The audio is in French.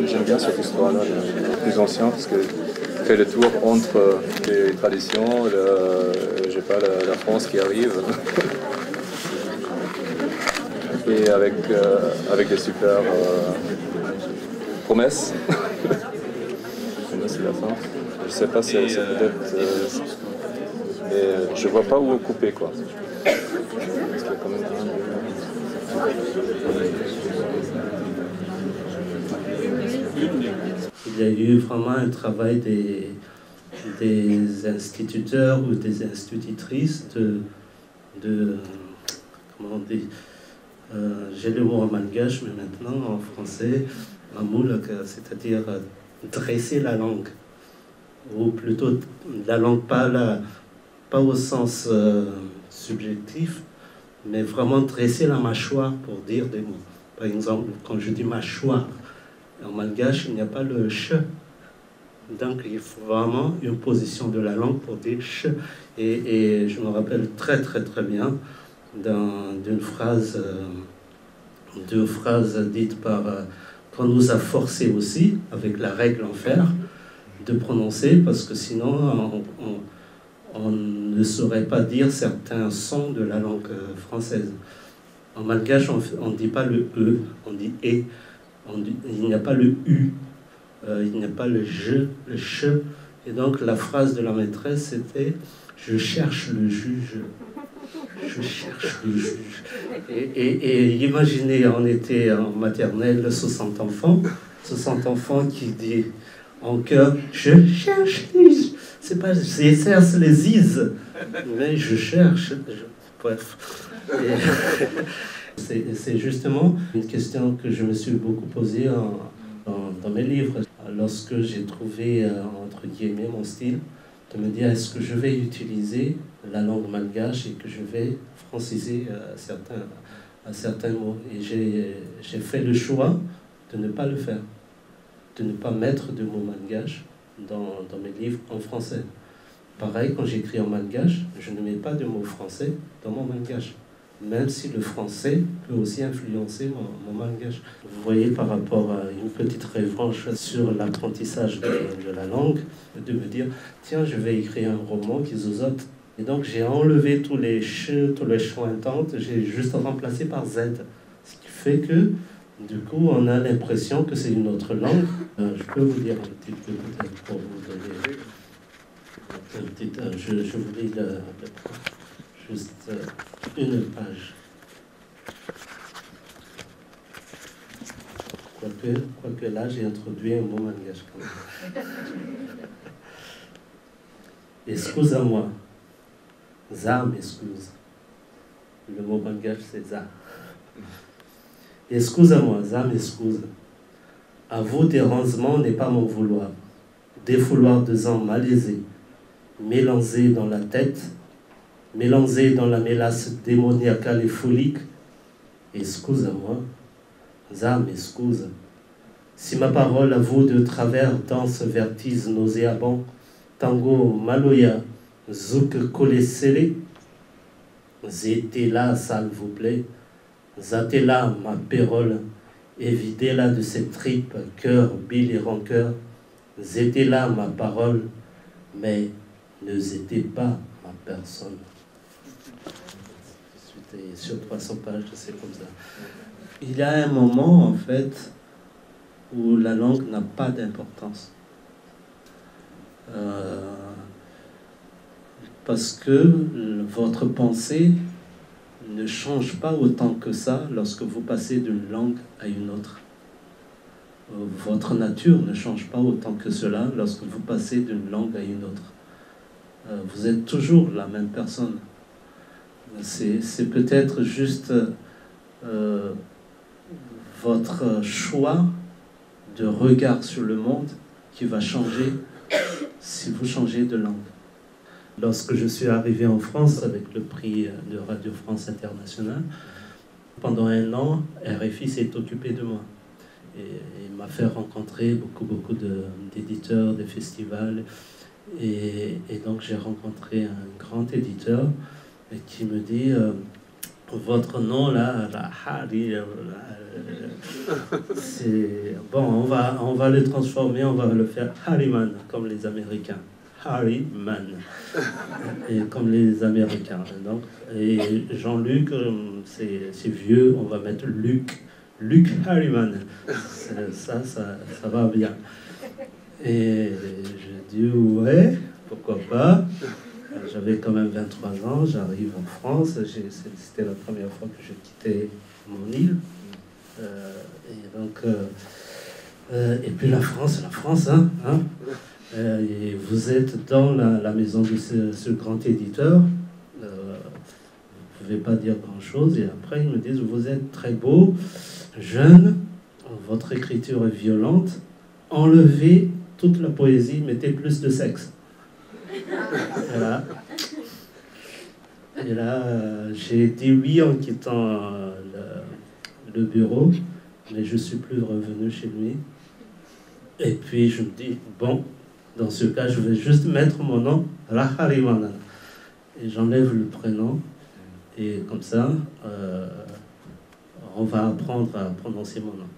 j'aime bien cette histoire-là, plus ancienne, parce que fait le tour entre les traditions, la France qui arrive, et avec des super promesses. C'est la fin. Je sais pas, c'est peut-être. Mais je vois pas où couper, quoi. Parce qu'il y a quand même Il y a eu vraiment un travail des instituteurs ou des institutrices comment on dit, j'ai le mot en malgache, mais maintenant en français, mamoulak, c'est-à-dire dresser la langue, ou plutôt la langue, pas au sens subjectif, mais vraiment dresser la mâchoire pour dire des mots. Par exemple, quand je dis mâchoire, en malgache, il n'y a pas le ch. Donc, il faut vraiment une position de la langue pour dire ch. Et je me rappelle très, très, très bien d'une phrase, deux phrases dites par... qu'on nous a forcé aussi, avec la règle en fer, de prononcer, parce que sinon, on ne saurait pas dire certains sons de la langue française. En malgache, on ne dit pas le E, on dit E. Il n'y a pas le U, il n'y a pas le je, le ch. Et donc la phrase de la maîtresse, c'était « Je cherche le juge, je cherche le juge ». Et imaginez, on était en maternelle, 60 enfants qui disent en chœur « Je cherche le juge ». C'est pas « j'exerce les is », mais « je cherche ». Bref. C'est justement une question que je me suis beaucoup posée dans mes livres. Lorsque j'ai trouvé, entre guillemets, mon style, de me dire est-ce que je vais utiliser la langue malgache et que je vais franciser certains mots. Et j'ai fait le choix de ne pas le faire, de ne pas mettre de mots malgaches dans mes livres en français. Pareil, quand j'écris en malgache, je ne mets pas de mots français dans mon malgache, même si le français peut aussi influencer mon malgache. Vous voyez, par rapport à une petite revanche sur l'apprentissage de la langue, de me dire, tiens, je vais écrire un roman qui zozote. Et donc, j'ai enlevé tous les ch, tous les chointantes, j'ai juste remplacé par z. Ce qui fait que, du coup, on a l'impression que c'est une autre langue. Je peux vous dire un petit peu, peut-être, pour vous donner un petit... je vous lis juste une page. Quoique là, j'ai introduit un mot malgache quand même. Excuse-moi. Ça m'excuse. Le mot malgache, c'est ça. Excuse-moi, ça m'excuse. À vous, dérangement n'est pas mon vouloir. Défouloir de gens malaisés, mélangés dans la tête, mélangés dans la mélasse démoniacale et folique. Excuse-moi, ça m'excuse. Si ma parole à vous de travers danse vertige nauséabond, tango maloya, zouk kolesele, zétez là, s'il vous plaît, zatez là, ma pérole, évidez-la de ses tripes, cœur, bile et rancœur, zétez là, ma parole, mais ne zétez pas ma personne. Et sur 300 pages, c'est comme ça. Il y a un moment, en fait, où la langue n'a pas d'importance. Parce que votre pensée ne change pas autant que ça lorsque vous passez d'une langue à une autre. Votre nature ne change pas autant que cela lorsque vous passez d'une langue à une autre. Vous êtes toujours la même personne. C'est peut-être juste votre choix de regard sur le monde qui va changer si vous changez de langue. Lorsque je suis arrivé en France avec le prix de Radio France Internationale, pendant un an, RFI s'est occupé de moi. Et il m'a fait rencontrer beaucoup d'éditeurs, des festivals. Et donc j'ai rencontré un grand éditeur qui me dit votre nom là, Hari, c'est bon, on va le transformer, on va le faire Harriman comme les Américains. Harriman, et comme les Américains. Donc, et Jean-Luc, c'est vieux, on va mettre Luc Harriman. Ça va bien. Et j'ai dit ouais, pourquoi pas. J'avais quand même 23 ans, j'arrive en France, c'était la première fois que je quittais mon île. Et donc, et puis la France, hein. Et vous êtes dans la maison de ce grand éditeur. Vous ne pouvez pas dire grand-chose. Et après, ils me disent, vous êtes très beau, jeune, votre écriture est violente, enlevez toute la poésie, mettez plus de sexe. Et là, j'ai dit oui en quittant le bureau, mais je ne suis plus revenu chez lui. Et puis je me dis, bon, dans ce cas, je vais juste mettre mon nom, Rahariman. Et j'enlève le prénom. Et comme ça, on va apprendre à prononcer mon nom.